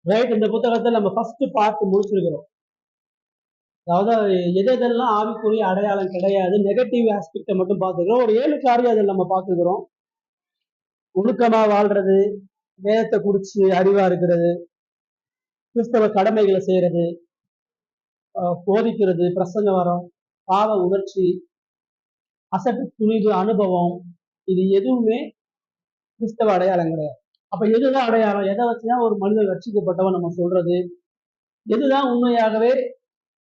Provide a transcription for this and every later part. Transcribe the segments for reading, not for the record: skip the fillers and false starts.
Right. இந்த புத்தகத்தை நம்ம ஃபர்ஸ்ட் பார்த்து முடிச்சிருக்கிறோம். அதாவது எதெல்லாம் ஆவிக்குரிய அடையாளம் கிடையாது, நெகட்டிவ் ஆஸ்பெக்டை மட்டும் பார்த்துக்கிறோம். ஒரு 7 காரியம் அதில் நம்ம பார்த்துக்கிறோம். ஒழுக்கமா வாழ்றது, வேதத்தை குறிச்சு அறிவா இருக்கிறது, கிறிஸ்தவ கடமைகளை செய்யறது, போதிக்கிறது, பிரசங்க வரம், பாவ உணர்ச்சி, அசட்டு துணிவு, அனுபவம், இது எதுவுமே கிறிஸ்தவ அடையாளம் கிடையாது. அப்ப எதுதான் அடையாளம்? எதை வச்சுதான் ஒரு மனிதன் ரட்சிக்கப்பட்டவன் நம்ம சொல்றது? எதுதான் உண்மையாகவே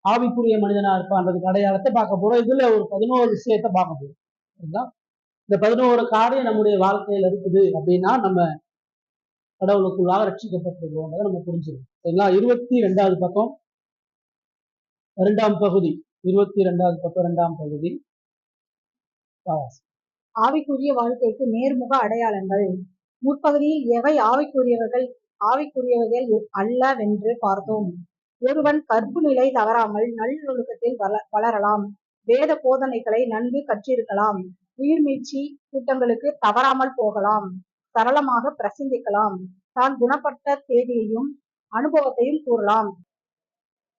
ஆவிக்குரிய மனிதனா இருப்பான்றதுக்கு அடையாளத்தை பார்க்க போறோம். இதுல ஒரு 11 விஷயத்தை பார்க்க போறோம். இந்த 11 காரியம் நம்முடைய வாழ்க்கையில இருக்குது அப்படின்னா நம்ம கடவுளுக்குள்ளாக ரட்சிக்கப்பட்டிருக்கோம் நம்ம புரிஞ்சுக்கணும். சரிங்களா? 22வது பக்கம் 2ஆம் பகுதி, 22வது பக்கம் 2ஆம் பகுதி. ஆவிக்குரிய வாழ்க்கைக்கு நேர்முக அடையாளங்கள். முற்பகுதியில் எவை ஆவிக்குரியவர்கள் அல்லவென்று பார்த்தோம். ஒருவன் கற்பு நிலை தவறாமல் நல்லொழுக்கத்தில் வளரலாம். வேத போதனைகளை நன்கு கற்றிருக்கலாம். உயிர்மீட்சி கூட்டங்களுக்கு தவறாமல் போகலாம். சரளமாக பிரசங்கிக்கலாம். தான் குணப்பட்ட தேதியையும் அனுபவத்தையும் கூறலாம்.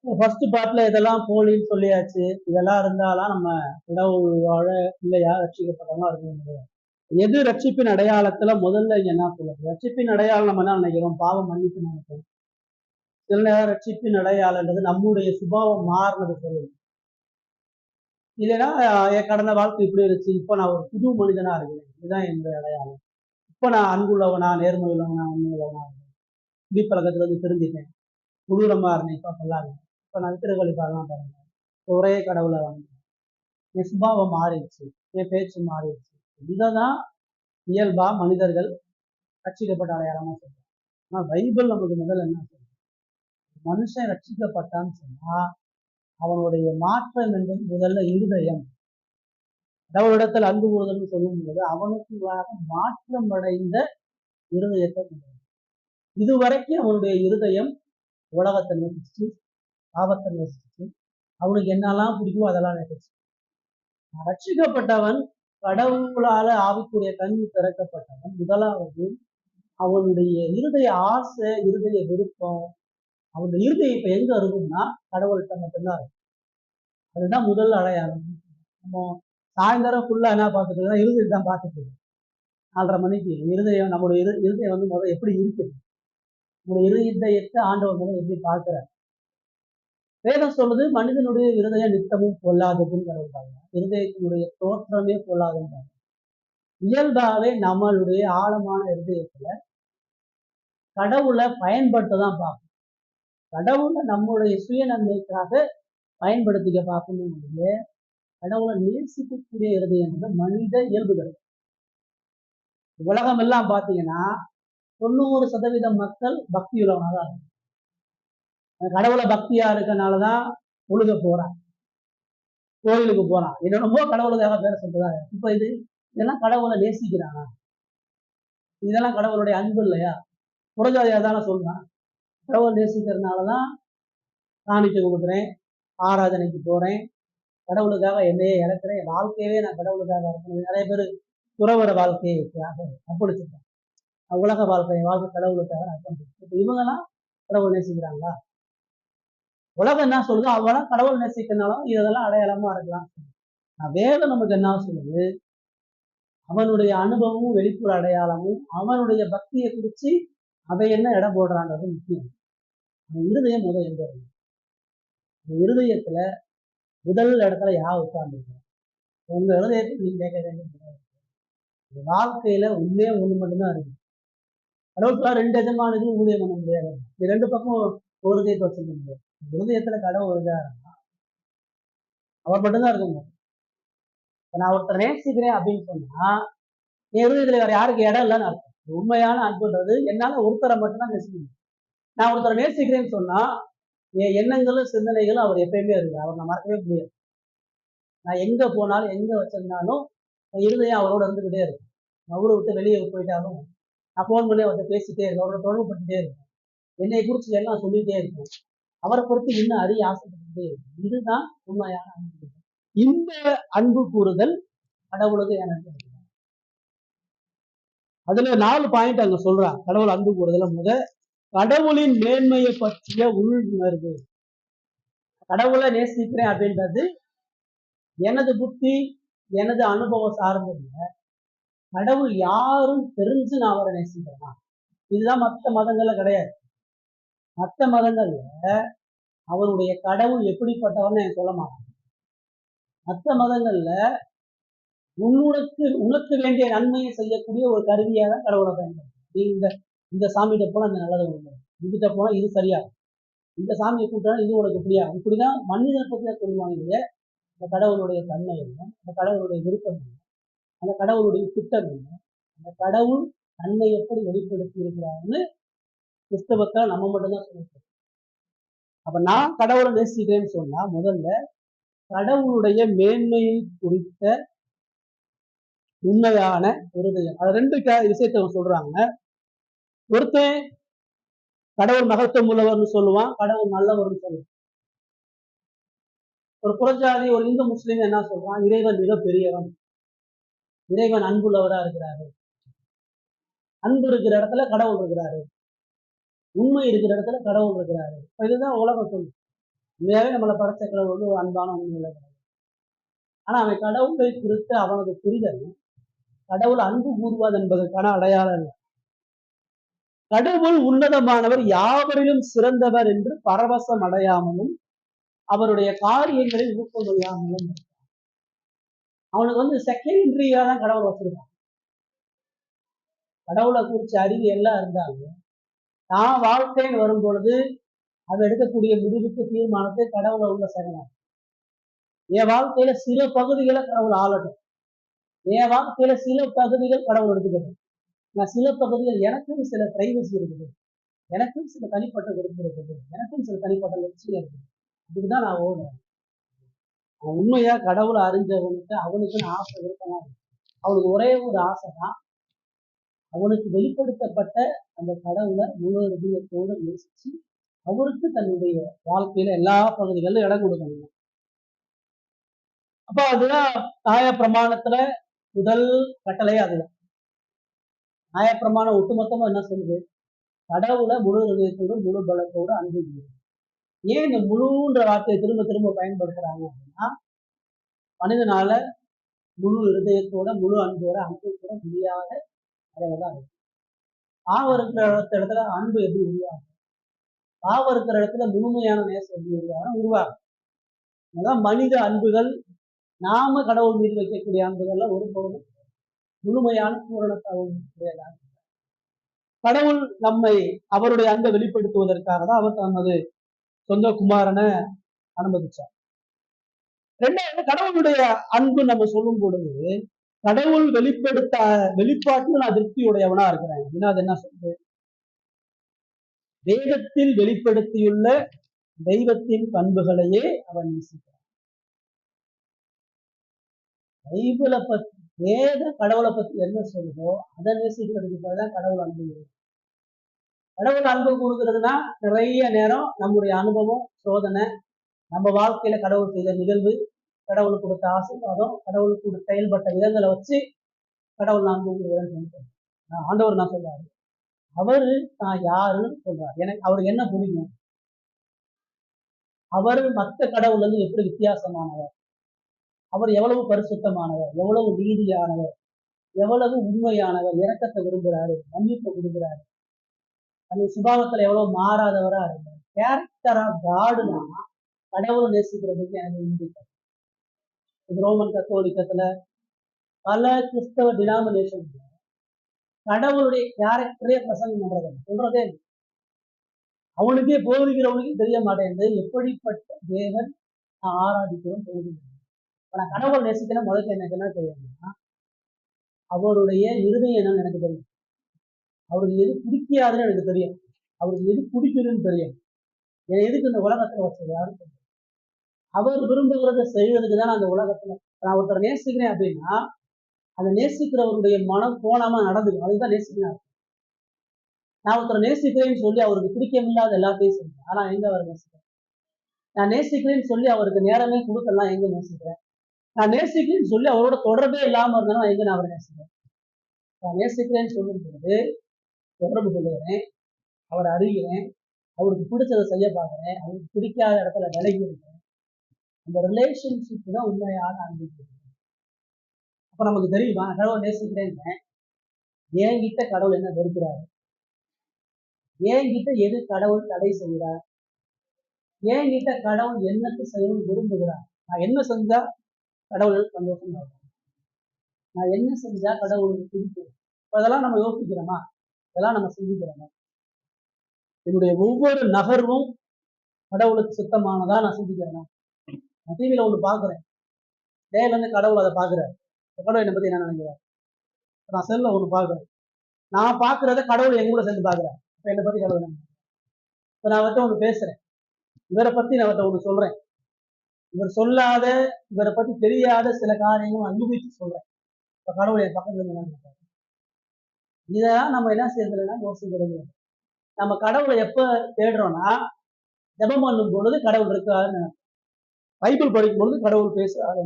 ஃபர்ஸ்ட் பார்ட்ல இதெல்லாம் போலின்னு சொல்லியாச்சு. இதெல்லாம் இருந்தாலும் நம்ம கடவுள் வாழ இல்லையா ரட்சிக்கப்பட்டவங்களா இருக்க முடியாது. எது ரட்சிப்பின் அடையாளத்துல முதல்ல இங்க என்ன சொல்லுது? ரட்சிப்பின் அடையாளம் நம்ம என்ன நினைக்கிறோம்? பாவம் மன்னிப்பு நினைக்கிறோம். சில நேரம் ரட்சிப்பின் அடையாளன்றது நம்முடைய சுபாவம் மாறினது சொல்லுது. இல்லைன்னா கடந்த வாழ்க்கை இப்படி இருந்துச்சு, இப்ப நான் ஒரு புது மனிதனா இருக்கிறேன், இதுதான் எந்த அடையாளம். இப்ப நான் அன்புள்ளவனா, நேர்மை உள்ளவனா, உண்மை உள்ளவனா இருக்கேன், குடிப்பழக்கத்துல இருந்து திருந்திட்டேன், கொடூரமா இருந்தேன், இப்ப சொல்லாங்க, இப்ப நான் திருவழிப்பாடலாம் பாருங்க, ஒரே கடவுளை வாங்கிட்டேன், என் சுபாவம் மாறிடுச்சு, என் பேச்சு மாறிடுச்சு. இதைதான் இயல்பா மனிதர்கள் ரட்சிக்கப்பட்ட அடையாளமா சொல்றாங்க. ஆனா பைபிள் நமக்கு முதல்ல என்ன சொல்றது? மனுஷன் ரட்சிக்கப்பட்டான்னு சொன்னா அவனுடைய மாற்றம் என்பது முதல்ல இருதயம். கடவுளிடத்தில் அன்பு கூறுதல் சொல்லும் போது அவனுக்குள்ளாக மாற்றம் அடைந்த இருதயத்தை கொண்டு. இதுவரைக்கும் அவனுடைய இருதயம் உலகத்தை நேசிச்சு, பாவத்தை நேசிச்சு, அவனுக்கு என்னெல்லாம் பிடிக்குமோ அதெல்லாம் நேசிச்சு. ரட்சிக்கப்பட்டவன், கடவுளால ஆவிக்குரிய கண்ணு திறக்கப்பட்டவன், முதலாவது அவனுடைய இருதய ஆசை, இருதய விருப்பம், அவனுடைய இருதயம் இப்ப எங்க இருக்கும்னா கடவுள்கிட்ட மட்டும்தான் இருக்கும். அதுதான் முதல் அடையாளம். நம்ம சாயந்தரம் ஃபுல்லா என்ன பார்த்துட்டு இருக்கோம்? இருதயத்தை தான் பார்த்துட்டு இருக்கோம். 4:30 மணிக்கு இருதயம், நம்முடைய இருதயம் வந்து முதல் எப்படி இருக்குது, நம்முடைய இருதயத்தை ஆண்டவர் முதல் எப்படி பார்க்கிறார்? வேதம் சொல்லுது மனிதனுடைய இருதயம் நித்தமும் பொல்லாததுன்னு சொல்றாங்க. இருதயத்தினுடைய தோற்றமே பொல்லாதுன்றாங்க. இயல்பாவே நம்மளுடைய ஆழமான இருதயத்துல கடவுளை பயன்படுத்ததான் பார்க்கணும். கடவுளை நம்முடைய சுயநன்மைக்காக பயன்படுத்திக்க பார்க்கணும். கடவுளை நேசிக்கக்கூடிய இருதயம் மனித இயல்புகள். உலகம் எல்லாம் பாத்தீங்கன்னா 90% மக்கள் பக்தி உள்ளவனாதான் இருக்கும். கடவுளை பக்தியா இருக்கனாலதான் ஒழுக போறான், கோயிலுக்கு போறான், என்னென்னமோ கடவுளுக்காக பேர சொல்றதா. இப்ப இதெல்லாம் கடவுளை நேசிக்கிறானா? இதெல்லாம் கடவுளுடைய அன்பு இல்லையா? புறஜாதியா தானே சொல்றான். கடவுளை நேசிக்கிறதுனாலதான் காணிக்கை கொடுக்குறேன், ஆராதனைக்கு போறேன், கடவுளுக்காக என்னையே இழக்கிறேன், வாழ்க்கையவே நான் கடவுளுக்காக இருக்கணும். நிறைய பேர் துறவர வாழ்க்கையை அர்ப்பணிச்சிருக்காங்க. உலக வாழ்க்கையை வாழ்க்கை கடவுளுக்காக அர்ப்பணிச்சிருக்கேன். இப்ப இவங்கெல்லாம் கடவுள் நேசிக்கிறாங்களா? உலகம் என்ன சொல்லுதோ அவெல்லாம் கடவுள் நேசிக்கிறதுனாலும் இதெல்லாம் அடையாளமா இருக்கலாம். வேதம் நமக்கு என்ன சொல்லுது? அவனுடைய அனுபவமும் வெளிப்புற அடையாளமும் அவனுடைய பக்தியை குறிச்சு அதை என்ன இடம் போடுறான்றது முக்கியம். இருதயம் முதல் எங்க இருக்கு? இருதயத்துல முதல் இடத்துல யார் உட்கார்ந்துருக்கோம்? உங்க இருதயத்தை நீங்க கேட்க வேண்டிய வாழ்க்கையில உண்மையே ஒண்ணு மட்டும்தான் இருக்கு. கடவுளுக்குள்ள 2 எஜமானுக்கு ஊழியம் பண்ண முடியாது. இது 2 பக்கம் ஒரு இதயத்தை வச்சுக்க முடியாது. இருதயத்துல கடவுள் இருந்தாருன்னா அவர் மட்டும்தான் இருக்க முடியும். நான் ஒருத்தர் நேசிக்கிறேன் அப்படின்னு சொன்னா என் இருதயத்துல வேற யாருக்கு இடம் இல்லைன்னு அர்த்தம். உண்மையான அன்புன்றது என்னால ஒருத்தரை மட்டும்தான் நேசிக்க முடியும். நான் ஒருத்தரை நேசிக்கிறேன்னு சொன்னா என் எண்ணங்களும் சிந்தனைகளும் அவர் எப்பயுமே இருக்கு. அவர் நான் மறக்கவே முடியாது. நான் எங்க போனாலும் எங்க வச்சிருந்தாலும் என் இருதயம் அவரோட இருந்துகிட்டே இருக்கும். அவரை விட்டு வெளியே போயிட்டாலும் நான் போன் பண்ணி அவர்கிட்ட பேசிட்டே இருக்கேன், அவரோட தொடர்பு பட்டுட்டே இருக்கும், என்னை குறிச்சு எல்லாம் சொல்லிட்டே இருக்கும், அவரை பொறுத்து இன்னும் அறிய ஆசைப்பட்டுட்டே இருக்கும். இதுதான் உண்மையான அன்பு. இந்த அன்பு கூறுதல் கடவுளுக்கு எனக்கு அதுல 4 பாயிண்ட் அங்க சொல்றான். கடவுள் அன்பு கூறுதல கடவுளின் மேன்மையை பற்றிய உள்ளுணர்வு. கடவுளை நேசிக்கிறேன் அப்படின்றது எனது புத்தி, எனது அனுபவம் சார்ந்தது. கடவுள் யாரும் தெரிஞ்சு நான் அவரை நேசிக்கிறேன். இதுதான் மற்ற மதங்கள்ல கிடையாது. மற்ற மதங்கள்ல அவருடைய கடவுள் எப்படிப்பட்டவர்னு எனக்கு சொல்ல மாட்டாங்க. மற்ற மதங்கள்ல உனக்கு வேண்டிய நன்மையை செய்யக்கூடிய ஒரு கருவியாக தான் கடவுளை பயன்படுத்தும். இந்த சாமிகிட்ட போனா அந்த நல்லது உண்டு, இதுகிட்ட போனா இது சரியா, இந்த சாமியை கூட்டினா இது உனக்கு இப்படியா, இப்படிதான் மனிதனை பற்றி சொல்லுவாங்க. இந்த கடவுளுடைய தன்மை என்ன, அந்த கடவுளுடைய விருப்பம் என்ன, அந்த கடவுளுடைய திட்டம் என்ன, அந்த கடவுள் தன்னை எப்படி வெளிப்படுத்தி இருக்கிறாருன்னு கிறிஸ்தவத்தை நம்ம மட்டும்தான் சொல்லியிருக்கோம். அப்ப நான் கடவுளை நேசிக்கிறேன்னு சொன்னா முதல்ல கடவுளுடைய மேன்மையை குறித்த உண்மையான இருதயம். அது ரெண்டு விஷயத்தை சொல்றாங்க. ஒருத்தன் கடவுள் மகத்துவம் உள்ளவர்னு சொல்லுவான், கடவுள் நல்லவர்னு சொல்லுவான். ஒரு புறஜாதி ஒரு இந்து முஸ்லீம் என்ன சொல்றான், இறைவன் மிக பெரியவன், இறைவன் அன்புள்ளவரா இருக்கிறாரு, அன்பு இருக்கிற இடத்துல கடவுள் இருக்கிறாரு, உண்மை இருக்கிற இடத்துல கடவுள் இருக்கிறாரு. இதுதான் உலகம் சொல்லு. உண்மையாவே நம்மளை படைச்ச கடவுள் வந்து ஒரு அன்பான உண்மையில கிடையாது. ஆனா அவன் கடவுளை குறித்து அவனது புரிதல் கடவுள் அன்பு கூறுவாது என்பதற்கான அடையாளம் இல்லை. கடவுள் உன்னதமானவர், யாவரிலும் சிறந்தவர் என்று பரவசம் அடையாமலும் அவருடைய காரியங்களை ஊக்கம் கொள்ளாமலும் அவனுக்கு வந்து செகண்டரியா தான் கடவுள் வச்சிருக்கான். கடவுளை குறிச்ச அறிவு எல்லாம் இருந்தாலும் நான் வாழ்க்கைன்னு வரும் பொழுது அது எடுக்கக்கூடிய முடிவுக்கு தீர்மானத்தை கடவுளை உள்ள செய்யலாம். என் வாழ்க்கையில சில பகுதிகளை கடவுள் ஆளட்டும், என் வாழ்க்கையில சில பகுதிகள் கடவுள் எடுத்துக்கணும். நான் சில பகுதிகள் எனக்கும் சில பிரைவசி இருக்குது, எனக்கும் சில தனிப்பட்ட விருப்பம் இருக்குது, எனக்கும் சில தனிப்பட்ட லட்சியம் இருக்குது. இதுதான் நான் ஓடுறேன். உண்மையா கடவுளை அறிஞ்சவனுக்கு அவனுக்குன்னு ஆசை இருக்கலாம். அவனுக்கு ஒரே ஒரு ஆசை தான், அவனுக்கு வெளிப்படுத்தப்பட்ட அந்த கடவுளை முழு இதயத்தோடு நேசிச்சு அவருக்கு தன்னுடைய வாழ்க்கையில எல்லா பகுதிகளிலும் இடம் கொடுக்கணும். அப்ப அதுதான் நியாயப்பிரமாணத்துல முதல் கட்டளையே அதுதான். நியாயப்பிரமாணம் ஒட்டுமொத்தமா என்ன சொல்லுது, கடவுளை முழு இதயத்தோடு முழு பலத்தோடு அன்பு. ஏன் இந்த முழுன்ற வார்த்தையை திரும்ப திரும்ப பயன்படுத்துறாங்க அப்படின்னா, மனிதனால முழு இருதயத்தோட முழு அன்போட அன்பு கூட முடியாத அடையதான் இருக்கு. பாவம் இருக்கிற இடத்துல அன்பு எப்படி உருவாகும், பாவம் இருக்கிற இடத்துல முழுமையான நேசம் எப்படி உருவாகும். அதான் மனித அன்புகள், நாம கடவுள் மீது வைக்கக்கூடிய அன்புகள்லாம் ஒருபோதும் முழுமையான பூரணத்தாகவும். கடவுள் நம்மை அவருடைய அன்பை வெளிப்படுத்துவதற்காக தான் அவர் தமது சொந்த குமாரனை அனுமதிச்சார். ரெண்டாவது, கடவுளுடைய அன்பு நம்ம சொல்லும் பொழுது கடவுள் வெளிப்பாட்டு நான் திருப்தியுடையவனா இருக்கிறேன் அப்படின்னா அது என்ன சொல்றது, வேதத்தில் வெளிப்படுத்தியுள்ள தெய்வத்தின் பண்புகளையே அவன் நேசிக்கிறான். பைபிளை பத்தி வேத கடவுளை பத்தி என்ன சொல்லுதோ அதை நேசிக்கிறதுக்கு தான் கடவுள் அன்பு. கடவுள் அன்பு கொடுக்கறதுனா நிறைய நேரம் நம்முடைய அனுபவம், சோதனை, நம்ம வாழ்க்கையில கடவுள் செய்த நிகழ்வு, கடவுளுக்கு கொடுத்த ஆசீர்வாதம், கடவுளுக்கு கொடுத்த செயல்பட்ட விதங்களை வச்சு கடவுள் நான் அன்பு கொடுக்குறேன்னு ஆண்டவர் நான் சொல்றாரு. அவரு நான் யாருன்னு சொல்றாரு. எனக்கு அவருக்கு என்ன பிடிக்கும், அவர் மற்ற கடவுள் வந்து எப்படி வித்தியாசமானவர், அவர் எவ்வளவு பரிசுத்தமானவர், எவ்வளவு நீதியானவர், எவ்வளவு உண்மையானவர், இரக்கத்தை விரும்புகிறாரு, மன்னிப்பை கொடுக்குறாரு, அந்த சுபாவத்துல எவ்வளவு மாறாதவரா இருந்தார். கேரக்டர் ஆஃப் காடுனா கடவுளை நேசிக்கிறதுக்கு எனக்கு இந்திக்க. இது ரோமன் கத்தோலிக்கத்துல பல கிறிஸ்தவ டினாமினேஷன் கடவுளுடைய கேரக்டரே பிரசங்கம் பண்றது சொல்றதே அவனுக்கே போதிக்கிறவனுக்கு தெரிய மாட்டேங்குது எப்படிப்பட்ட தேவன் நான் ஆராதிக்கிறோம் போதும். நான் கடவுள் நேசிக்கிறேன் முதல்ல எனக்கு என்ன தெரியும்னா அவருடைய இருதயம் என்னன்னு எனக்கு தெரியும், அவருக்கு எது பிடிக்காதுன்னு எனக்கு தெரியும், அவருக்கு எது பிடிக்குதுன்னு தெரியும், எதுக்கு இந்த உலகத்துல வச்சிருக்காரு தெரியும். அவர் விரும்புகிறத செய்வதற்கு தான் அந்த உலகத்துல நான் ஒருத்தரை நேசிக்கிறேன் அப்படின்னா அந்த நேசிக்கிறவருடைய மனம் போனாம நடந்துக்கும், அதுதான் நேசிக்கிறேன். நான் ஒருத்தரை நேசிக்கிறேன்னு சொல்லி அவருக்கு பிடிக்கமில்லாத எல்லாத்தையும் சொல்றேன், ஆனா எங்க அவர் நேசிக்கிறேன். நான் நேசிக்கிறேன்னு சொல்லி அவருக்கு நேரமே கொடுக்கலாம், எங்க நேசிக்கிறேன். நான் நேசிக்கிறேன்னு சொல்லி அவரோட தொடர்பே இல்லாம இருந்தாலும் எங்க நான் அவரை நேசிக்கிறேன். நான் நேசிக்கிறேன்னு சொல்லும் பொழுது தொடர்பு கொள்கிறேன், அவரை அறிகிறேன், அவருக்கு பிடிச்சதை செய்ய பார்க்குறேன், அவருக்கு பிடிக்காத இடத்துல விலகி இருக்கேன். அந்த ரிலேஷன்ஷிப் தான் உண்மையான அன்பு. அப்ப நமக்கு தெரியுமா, கடவுளை நேசிக்கிறேன்னு என்கிட்ட கடவுள் என்ன வெறுக்கிறார், என்கிட்ட எது கடவுள் தடை செய்கிறார், என்கிட்ட கடவுள் என்னத்தை செய்யணும்னு விரும்புகிறார், நான் என்ன செஞ்சா கடவுள் சந்தோஷம் இருக்கும், நான் என்ன செஞ்சா கடவுளுக்கு பிடிக்கும். அதெல்லாம் நம்ம யோசிக்கிறோமா, இதெல்லாம் நம்ம சிந்திக்கிறோமா? என்னுடைய ஒவ்வொரு நகர்வும் கடவுளுக்கு சுத்தமானதா நான் சிந்திக்கிறேன்னா? நான் டிவியில ஒண்ணு பாக்குறேன், டேல இருந்து கடவுள் அதை பாக்குறாரு, கடவுள் என்னை பத்தி என்ன நினைக்கிறார். நான் செல்ல ஒண்ணு பாக்குறேன், நான் பாக்குறத கடவுள் எங்க கூட சேர்ந்து பாக்குறாரு, இப்ப என்னை பத்தி கடவுள் என்ன. இப்ப நான் அவர்கிட்ட ஒண்ணு பேசுறேன், இவரை பத்தி நான் அவர்கிட்ட ஒண்ணு சொல்றேன், இவர் சொல்லாத, இவரை பத்தி தெரியாத சில காரியங்களும் அனுபவிச்சு சொல்றேன். இப்ப கடவுள் என் பக்கத்துல இருந்து என்ன நினைக்கிறார். இதெல்லாம் நம்ம என்ன செய்யறதுன்னா யோசிக்கிறது. நம்ம கடவுளை எப்ப தேடுறோம்னா, ஜெபம் பண்ணும் பொழுது கடவுள் இருக்காருன்னு, பைபிள் படிக்கும் பொழுது கடவுள் பேசுறாரு,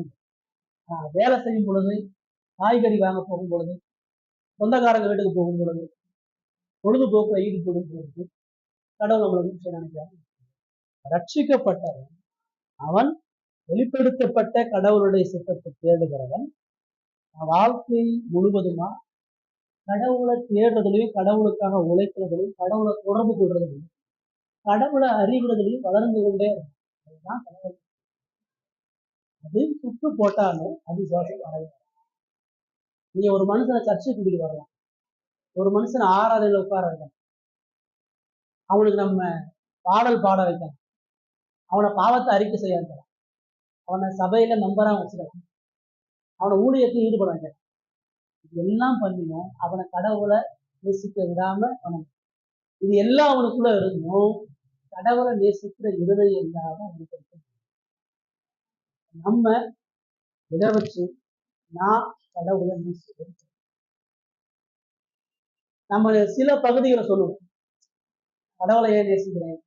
வேலை செய்யும் பொழுது, காய்கறி வாங்க போகும் பொழுது, சொந்தக்காரங்க வீட்டுக்கு போகும் பொழுது, பொழுதுபோக்குல ஈடுபடும் பொழுது கடவுள் நம்மளை குறித்து நினைக்கிறார். ரட்சிக்கப்பட்டவன் அவன் வெளிப்படுத்தப்பட்ட கடவுளுடைய சித்தத்தை தேடுகிறவன் வாழ்க்கை முழுவதுமா கடவுளை தேடுறதுலையும், கடவுளுக்காக உழைக்கிறதுலையும், கடவுளை தொடர்பு கொள்றதுலையும், கடவுளை அறிகிறதுலையும் வளர்ந்து கொண்டே இருக்கும். அதுதான் கடவுள். அது சுட்டு போட்டாலும் அது சுவாசம் அடையும். நீங்க ஒரு மனுஷனை சர்ச்சை கூட்டிட்டு வரலாம், ஒரு மனுஷனை ஆராதனையில உட்கார வைக்கலாம், அவனுக்கு நம்ம பாடல் பாட வைக்கலாம், அவனை பாவத்தை அறிக்கை செய்ய வைக்கலாம், அவனை சபையில மெம்பரா வச்சுக்கலாம், அவனை ஊழியத்தில் ஈடுபட வைக்கலாம். எல்லாம் பண்ணினோம் அவனை கடவுளை நேசிக்க விடாம அவன் இது எல்லாம் அவனுக்குள்ள இருந்தும் கடவுளை நேசிக்கிற இருதயம் இல்லாம அவனுக்கு நம்ம இதை வச்சு நான் கடவுளை நேசிக்கிறேன். நம்ம சில பகுதிகளை சொல்லுவோம், கடவுளை ஏன் நேசிக்கிறேன்,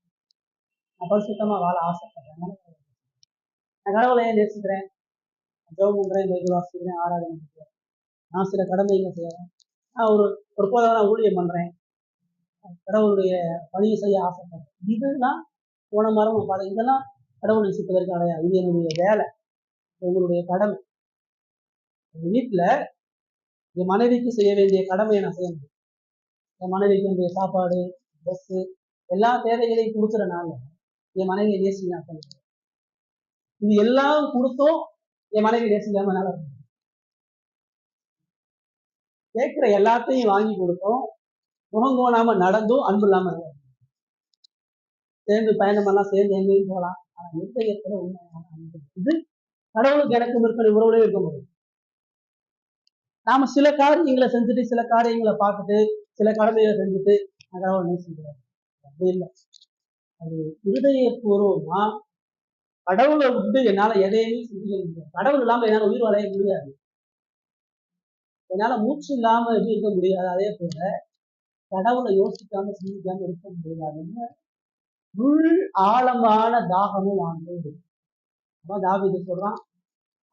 நான் பரிசுத்தமா வாழ ஆசைப்படுறேன், நான் கடவுளை ஏன் நேசிக்கிறேன், ஜெபம் பண்றேன், பைபிள் வாசிக்கிறேன், ஆராதனை பண்றேன், நான் சில கடமைகளை செய்யறேன், நான் ஒரு போதவனா ஊழியம் பண்றேன், கடவுளுடைய பணியை செய்ய ஆசைப்படுறேன். இதெல்லாம் போன மரம் பாருங்க, இதெல்லாம் கடவுள் நேசிப்பதற்கு அடையாது. இது என்னுடைய வேலை, உங்களுடைய கடமை. எங்க வீட்டுல என் மனைவிக்கு செய்ய வேண்டிய கடமையை நான் செய்ய முடியும். என் மனைவிக்கு வேண்டிய சாப்பாடு, ட்ரெஸ், எல்லா தேவைகளையும் கொடுக்குறனால என் மனைவியை நேசிக்க, இது எல்லாம் கொடுத்தும் என் மனைவி நேசிக்காம என்னால கேட்கிற எல்லாத்தையும் வாங்கி கொடுத்தோம், முகங்கோணாம நடந்தும் அன்பு இல்லாம சேர்ந்து பயணமெல்லாம் சேர்ந்து எங்கேயும் போகலாம், ஆனா இருதயத்துல உண்மையான அன்பு இது கடவுளுக்கு எனக்கு இருக்கிற உறவுலே இருக்க முடியும். நாம சில காரியங்களை செஞ்சுட்டு, சில காரியங்களை பார்த்துட்டு, சில கடமைகளை செஞ்சுட்டு கடவுளை நேசிக்கிறோம், அப்படி இல்லை. அது இருதயபூர்வமா கடவுளை விட்டு என்னால எதையுமே சிந்திக்க முடியாது, கடவுள் இல்லாம என்னால உயிர் வாழ முடியாது, என்னால மூச்சு இல்லாம எப்படி இருக்க முடியாது, அதே போல கடவுளை யோசிக்காம சிந்திக்காம இருக்க முடியாதுன்னு உள் ஆழமான தாகமும் வாங்க. தாவீது சொல்றான்,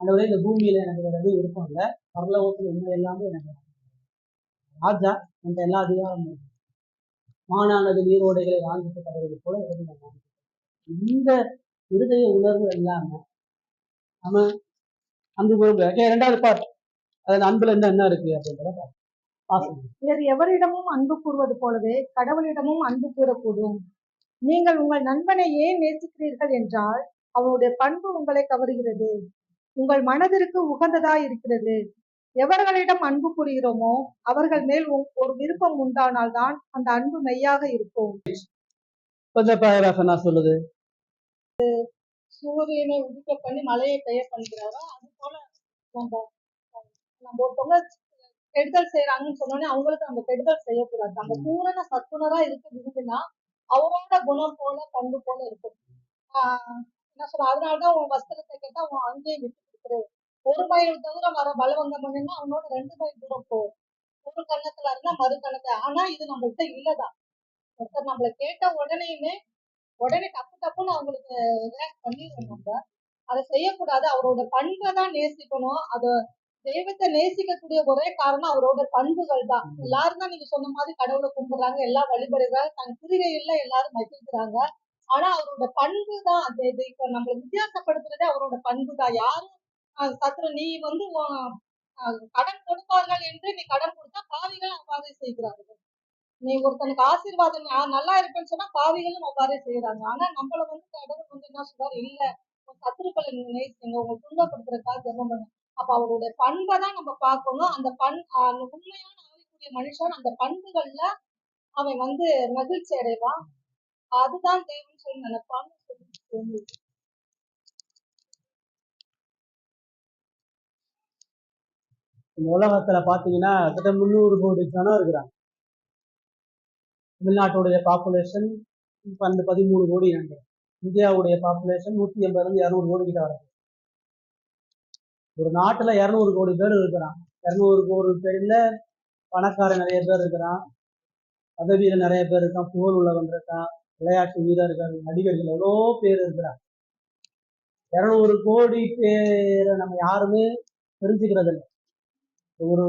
ஆண்டவரே இந்த பூமியில எனக்கு வேற எதுவும் விருப்பம் இல்லை, பரலோகத்துல உண்மை எல்லாமே எனக்கு ராஜா என்ற எல்லா அதிகாரமும் மானானது நீரோடைகளை வாங்கிட்டு தருவது போல இந்த இருதய உணர்வு இல்லாம நம்ம அன்பு பொருள். இரண்டாவது பாட்டு, அது அன்புல இருந்தா என்ன இருக்கு அப்படின்றத பாசம். வேறு எவரிடமும் அன்பு கூறுவது போலவே கடவுளிடமும் அன்பு கூறக்கூடும். நீங்கள் உங்கள் நண்பனை ஏன் நேசிக்கிறீர்கள் என்றால் அவனுடைய பண்பு உங்களை கவருகிறது, உங்கள் மனதிற்கு உகந்ததா இருக்கிறது. எவர்களிடம் அன்பு கூறுகிறோமோ அவர்கள் மேல் ஒரு விருப்பம் உண்டானால் தான் அந்த அன்பு மெய்யாக இருக்கும். கொஞ்சம் சொல்லுது, சூரியனை உதிக்க பண்ணி மழையை பெய்ய பண்ணுகிறாரோ அது போல நம்ம ஒருத்தவங்க கெடுதல் செய்யறாங்கன்னு சொன்னோன்னே அவங்களுக்கு நம்ம கெடுதல் செய்யக்கூடாது. நம்ம பூரண சத்துணரா இருக்க விரும்பினா அவரோட குணம் போல பண்பு போல இருக்கும். என்ன சொல்ற, அதனாலதான் உன் வஸ்திரத்தை கேட்டா உன் அங்கேயே விட்டு கொடுத்துரு, ஒரு மைல் தூரம் வர பலவந்தம் பண்ணினா அவனோட 2 மைல் தூரம் போ, ஒரு கண்ணத்துல இருந்தா மறு கண்ணத்துல. ஆனா இது நம்மள்கிட்ட இல்லதான். ஒருத்தர் நம்மள கேட்ட உடனே டப்புன்னு அவங்களுக்கு ரியாக்ட் பண்ணிடுவோம். நம்ம அதை செய்யக்கூடாது, அவரோட பண்பை தான் நேசிக்கணும். அதை தெய்வத்தை நேசிக்கக்கூடிய ஒரே காரணம் அவரோட பண்புகள் தான். எல்லாரும் தான் நீங்க சொன்ன மாதிரி கடவுளை கும்பிடுறாங்க, எல்லாம் வழிபடுறாங்க, தன் கிரிகைகள்ல எல்லாரும் மகிழ்கிறாங்க. ஆனா அவரோட பண்பு தான் அது. இப்ப நம்மள வித்தியாசப்படுத்துறதே அவரோட பண்பு தான். யாரும் சத்ரு நீ வந்து கடன் கொடுப்பார்கள் என்று நீ கடன் கொடுத்தா பாவிகள் அவ்வாறே செய்கிறார்கள். நீ ஒருத்தனுக்கு ஆசீர்வாதம் நல்லா இருப்பேன்னு சொன்னா பாவிகளும் அவ்வாறே செய்யறாங்க. ஆனா நம்மள வந்து கடவுள் வந்து என்ன சொல்றாரு, இல்ல உங்க சத்துருக்களை நீங்க நேசிங்க, உங்களை துன்பப்படுத்துறதுக்காக ஜெபம் பண்ணுங்க. அப்ப அவருடைய பண்பை தான் நம்ம பார்க்கணும். அந்த அந்த உண்மையான ஆவிக்குரிய மனுஷன் அந்த பண்புகள்ல அவன் வந்து மகிழ்ச்சி அடைவான். அதுதான் தேவன் சொல்லி நினைப்பான்னு சொல்லி. இந்த உலகத்துல பாத்தீங்கன்னா கிட்ட 300 கோடி ஜனம் இருக்கிறாங்க. தமிழ்நாட்டுடைய பாப்புலேஷன் 13 கோடி நினைக்கிறேன். இந்தியாவுடைய பாப்புலேஷன் 180 இருந்து 200 கோடி கிட்ட வரும். ஒரு நாட்டுல 200 கோடி பேர் இருக்கிறான். 200 கோடி பேர்ல பணக்காரன் நிறைய பேர் இருக்கிறான், பதவியில நிறைய பேர் இருக்கான், புகழ் உள்ளவன் இருக்கான், விளையாட்டு வீரர்கள், நடிகர்கள், எவ்வளோ பேர் இருக்கிறான். 200 கோடி பேரை நம்ம யாருமே தெரிஞ்சுக்கிறது இல்லை. ஒரு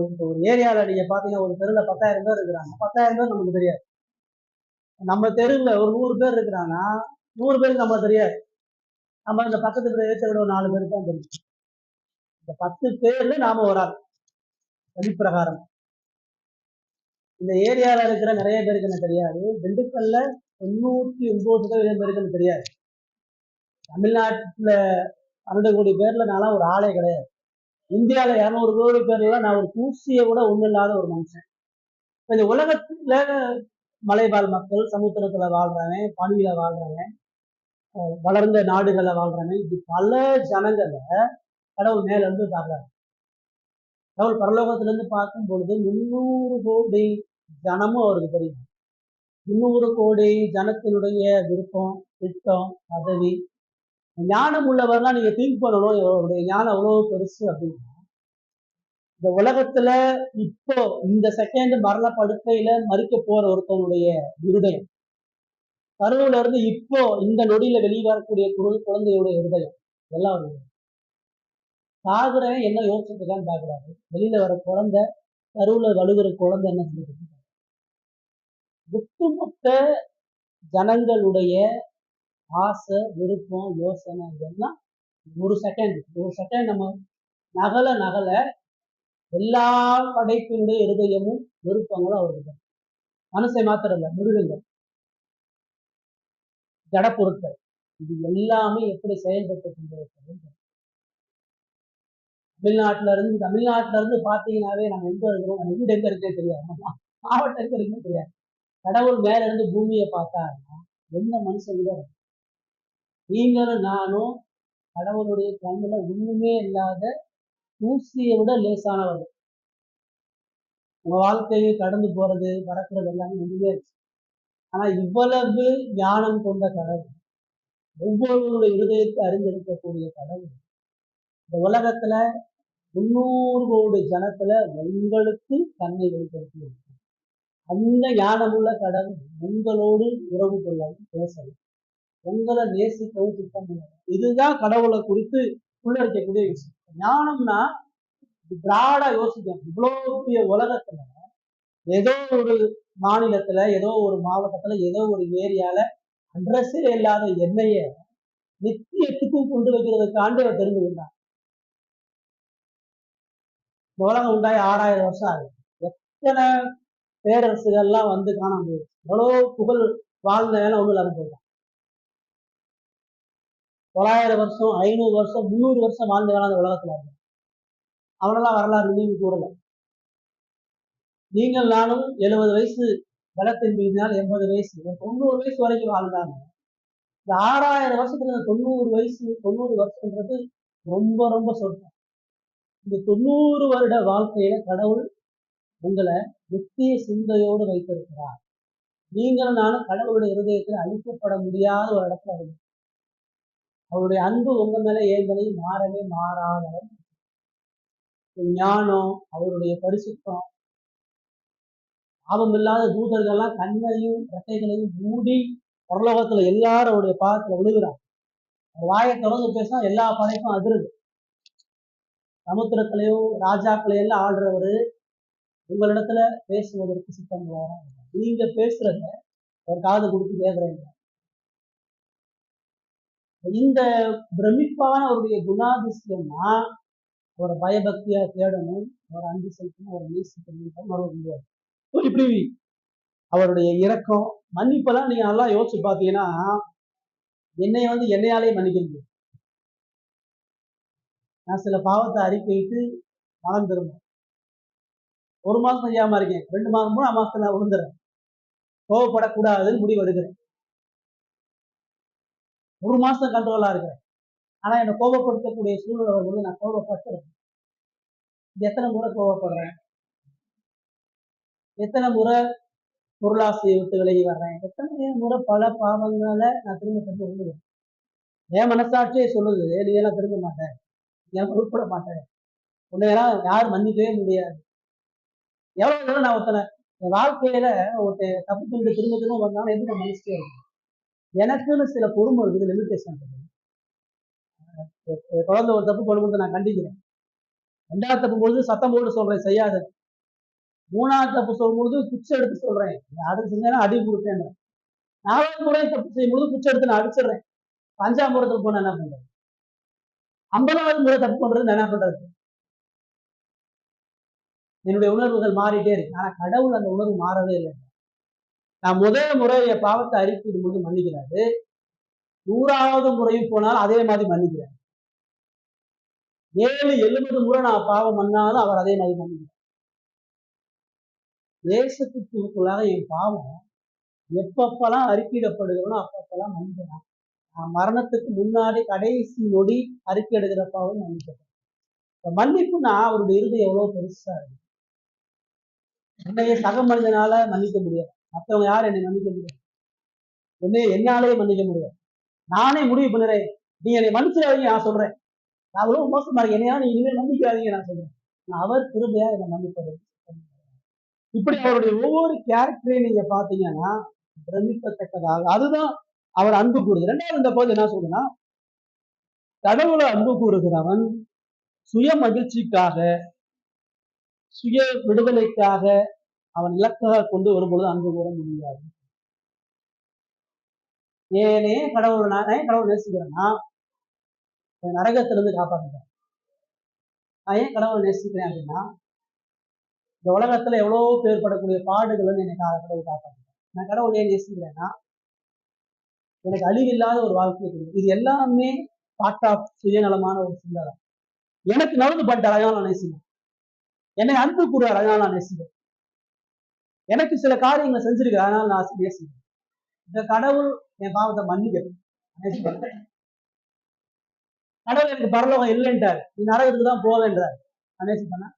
ஏரியாவில் நீங்க பாத்தீங்கன்னா ஒரு தெருவில் 10,000 பேர் இருக்கிறாங்க. 10,000 பேர் நமக்கு தெரியாது. நம்ம தெருவில் ஒரு 100 பேர் இருக்கிறாங்கன்னா 100 பேருக்கு நம்ம தெரியாது. நம்ம இந்த பக்கத்து பேர் விட 4 பேருக்கு தான் தெரியும். இந்த 10 பேர்ல நாம ஒரு ஆள் வழிப்பிரகாரம். இந்த ஏரியாவில் இருக்கிற நிறைய பேருக்கு என்ன தெரியாது. திண்டுக்கல்ல 99% பேருக்கு தெரியாது. தமிழ்நாட்டுல 12 கோடி பேர்ல நான்லாம் ஒரு ஆளே கிடையாது. இந்தியாவில 200 கோடி பேர்ல நான் ஒரு தூசியை விட ஒண்ணு இல்லாத ஒரு மனுஷன். இந்த உலகத்துல மலைவாழ் மக்கள், சமுத்திரத்துல வாழ்றவன், பனியில வாழ்றவன், வளர்ந்த நாடுகளை வாழ்றவன், இது பல ஜனங்களை கடவுள் மேல இருந்து பார்க்கறாரு. கடவுள் பரலோகத்துல இருந்து பார்க்கும் பொழுது 300 கோடி ஜனமும் அவருக்கு தெரியும். 300 கோடி ஜனத்தினுடைய விருப்பம், திட்டம், பதவி, ஞானம் உள்ளவர்லாம் நீங்க திங்க் பண்ணணும். அவருடைய ஞானம் அவ்வளவு பெருசு அப்படின்னா, இந்த உலகத்துல இப்போ இந்த செகண்ட் மரண படுக்கையில மறிக்க போற ஒருத்தனுடைய இருதயம், கருவுல இருந்து இப்போ இந்த நொடியில வெளியே வரக்கூடிய குழந்தையுடைய இருதயம் எல்லாம் சாகுறவன் என்ன யோசிச்சுட்டு இருக்கான்னு பாக்குறாரு. வெளியில வர குழந்தை, கருவுல வழுகிற குழந்தை என்ன செஞ்சுட்டு ஒட்டுமொத்த ஜனங்களுடைய ஆசை, விருப்பம், யோசனை இதெல்லாம் ஒரு செகண்ட் நம்ம நகல எல்லா படைப்பினுடைய இருதயமும் விருப்பங்களும் அவருக்கு. மனசை மாத்திரம் இல்ல, மிருகங்கள், ஜட பொருட்கள், இது எல்லாமே எப்படி செயல்பட்டு கொண்டிருக்கிறது. தமிழ்நாட்டுல இருந்து பாத்தீங்கன்னாவே நம்ம எங்க இருக்கிறோம், நம்ம வீடு எங்க இருக்கே தெரியாது, மாவட்டம் எங்க இருக்குன்னு தெரியாது. கடவுள் மேல இருந்து பூமியை பார்த்தாருன்னா எந்த மனுஷங்க நீங்களும் நானும் கடவுளுடைய கண்ணுல ஒண்ணுமே இல்லாத தூசியை விட லேசானவர்கள். உங்க வாழ்க்கையை கடந்து போறது, பறக்கிறது எல்லாமே ஒண்ணுமே இருக்கு. ஆனா இவ்வளவு ஞானம் கொண்ட கடவுள், ஒவ்வொருவருடைய இருதயத்தை அறிந்திருக்கக்கூடிய கடவுள், இந்த உலகத்துல 300 கோடி ஜனத்துல உங்களுக்கு தன்னை வெளிப்படுத்தி அந்த ஞானமுள்ள கடவுள் உங்களோடு உறவு கொள்ளவும் பேசவும் உங்களை நேசிக்கவும் திட்டம் பண்ண. இதுதான் கடவுளை குறித்து உள்ள இருக்கக்கூடிய விஷயம். ஞானம்னா பிராடா யோசிக்கணும். இவ்வளவு பெரிய உலகத்துல ஏதோ ஒரு மாநிலத்துல, ஏதோ ஒரு மாவட்டத்துல, ஏதோ ஒரு ஏரியால அட்ரஸே இல்லாத எண்ணெய நித்தியத்துக்கும் கொண்டு வைக்கிறதுக்காண்டு அவர் தெரிந்து கொண்டார். இந்த உலகம் உண்டாய் 6000 வருஷம் ஆகுது. எத்தனை பேரரசுகள்லாம் வந்து காணாம போயிடுச்சு. எவ்வளவு புகழ் வாழ்ந்த வேலை ஒண்ணு இல்லாம போயிட்டான். 900 வருஷம், 500 வருஷம், 300 வருஷம் வாழ்ந்த வேலை அந்த உலகத்துல இருக்கு. அவனெல்லாம் வரலாறு நினைவு கூறல. நீங்கள் நானும் 70 வயசு பலத்தின் மீதினால் 80 வயசு, 90 வயசு வரைக்கும் வாழ்ந்தாங்க. இந்த 6000 வருஷத்துல 90 வருஷம்ன்றது ரொம்ப ரொம்ப சொற்பம். இந்த 90 வருட வாழ்க்கையில கடவுள் உங்களை நித்திய சிந்தையோடு வைத்திருக்கிறார். நீங்களும் நானும் கடவுளுடைய இருதயத்தில் அழிக்கப்பட முடியாத ஒரு இடத்துல இருக்கு. அவருடைய அன்பு உங்க மேல ஏங்கலையும் மாறவே மாறாதவர். ஞானம், அவருடைய பரிசுத்தம், பாவம் இல்லாத தூதர்கள்லாம் கண்ணையும் ரெட்டைகளையும் மூடி பரலோகத்துல எல்லாரும் அவருடைய பாதத்துல விழுகிறாங்க. வாயை தொடர்ந்து பேசினா எல்லா படைப்பும் அதிருது. சமுத்திரத்திலேயோ ராஜாக்களையோ எல்லாம் ஆள்றவரு உங்களிடத்துல பேசுவதற்கு சித்தங்களா நீங்க பேசுறத ஒரு காது கொடுத்து கேட்கிறீங்க. இந்த பிரமிப்பான அவருடைய குணாதிசயம்னா ஒரு பயபக்தியா தேடணும், ஒரு அன்பு செலுத்தணும், ஒரு நேசிக்கணும். இப்படி அவருடைய இரக்கம் மன்னிப்பெல்லாம் நீங்க நல்லா யோசிச்சு பார்த்தீங்கன்னா என்னைய என்னையாலே மன்னிக்க முடியும். நான் சில பாவத்தை அறிக்கையிட்டு மனம் திரும்பும். 1 மாசம் செய்யாம இருக்கேன், 2 மாதம் 3 மாசத்துல நான் விழுந்துறேன். கோவப்படக்கூடாதுன்னு முடிவு எடுக்கிறேன். 1 மாசம் கண்ட்ரோலா இருக்கிறேன். ஆனா என்னை கோபப்படுத்தக்கூடிய சூழ்நிலை வரும்போது நான் கோபப்பட்டுறேன். எத்தனை முறை கோபப்படுறேன், எத்தனை முறை பொருளாசையை விட்டு விலகி வர்றேன், எத்தனை முறை பல பாவங்களை நான் திரும்ப விழுவேன். என் மனசாட்சியே சொல்லுது நீ எல்லாம் திரும்ப மாட்டேன், என் உருப்பட மாட்டேன், உன்னையெல்லாம் யாரும் மன்னிக்கவே முடியாது. எவ்வளவு நேரம் நான் ஒருத்தனை என் வாழ்க்கையில ஒருத்தன் தப்பு பண்ணிட்டு திரும்ப திரும்ப வந்தாலும் எப்படி நான் மன்னிச்சுட்டே இருக்கேன். எனக்குன்னு சில பொறுமை இருக்குது, லிமிட்டேஷன் இருக்குது. குழந்தை ஒரு தப்பு பண்ணும்போது நான் கண்டிக்கிறேன். 2வது தப்பு பொழுது சத்தம் போட்டு சொல்றேன் செய்யாத. 3வது தப்பு சொல்லும்போது குச்சி எடுத்து சொல்றேன் அடுத்து செஞ்சா அடி கொடுப்பேன். 4வது முறை தப்பு செய்யும்போது குச்சி எடுத்து நான் அடிச்சிடுறேன். 5ஆம் முறை தப்பு பண்ண என்ன பண்றது? 50வது முறை தப்பு பண்றது என்ன பண்றது? என்னுடைய உணர்வுகள் மாறிட்டே இருக்கு. ஆனா கடவுள் அந்த உணர்வு மாறவே இல்லை. நான் முதல் முறை என் பாவத்தை அறிக்கையிடும் போது மன்னிக்கிறாரு, 100வது முறையும் போனாலும் அதே மாதிரி மன்னிக்கிறார். 70 முறை நான் பாவம் பண்ணாலும் அவர் அதே மாதிரி மன்னிக்கிறார். இயேசு கிறிஸ்துவுக்குள்ளாக என் பாவம் எப்பப்பெல்லாம் அறிக்கையிடப்படுகிறோம் அப்பப்பெல்லாம் மன்னிக்கிறான். நான் மரணத்துக்கு முன்னாடி கடைசி நொடி அறிக்கை எடுக்கிற பாவம் மன்னிக்கிறேன். மன்னிப்புனா அவருடைய இருதயம் எவ்வளவு பெருசா இருக்கு. என்னைய சக மனிதனால மன்னிக்க முடியாது, மற்றவங்க யாரும் என்னை மன்னிக்க முடியாது, என்னைய என்னாலேயே மன்னிக்க முடியாது. நானே முடிவு பண்ணுறேன் நீ என்னை மன்னிச்சிடாதீங்க நான் சொல்றேன். நான் அவ்வளவு மோசமா இருக்கேன், என்னையா நீ இனிமேல் மன்னிக்காதீங்க நான் சொல்றேன். அவர் திரும்பியா என்னை மன்னிப்பது. இப்படி அவருடைய ஒவ்வொரு கேரக்டரையும் நீங்க பாத்தீங்கன்னா பிரமிக்கத்தக்கதாக அதுதான் அவர் அன்பு கூறுது. 2வது இந்த பகுதி என்ன சொல்லுன்னா, கடவுளை அன்பு கூறுகிறவன் சுய மகிழ்ச்சிக்காக சுய விடுதலைக்காக அவன் இலக்காக கொண்டு வரும்பொழுது அன்பு கூற முடியாது. ஏனே கடவுள் நான் கடவுள் நேசிக்கிறேன்னா நரகத்திலிருந்து காப்பாற்றுறேன். நான் ஏன் கடவுளை நேசிக்கிறேன் அப்படின்னா இந்த உலகத்துல எவ்வளவு பேர்படக்கூடிய பாடுகள் என்னை கடவுள் காப்பாற்றுறேன். நான் கடவுளை ஏன் நேசிக்கிறேன்னா எனக்கு அழிவில்லாத ஒரு வாழ்க்கையை கொடுக்கும். இது எல்லாமே பார்ட் ஆஃப் சுயநலமான ஒரு சிந்தனை. எனக்கு நடந்து பட்டார் அதனால நான் நேசிக்கிறேன். என்னை அன்பு கூறுவார் அதனால நான் நேசிக்கிறேன். எனக்கு சில காரியங்களை செஞ்சிருக்கிறேன் அதனால நான் நேசிக்கிறேன். இந்த கடவுள் என் பாவத்தை மன்னிக்கிறேன். கடவுள் எனக்கு பரலோகம் இல்லைன்றார், நீ நரகத்துக்கு தான் போவேன்றார், நான் நேசிப்பேனா?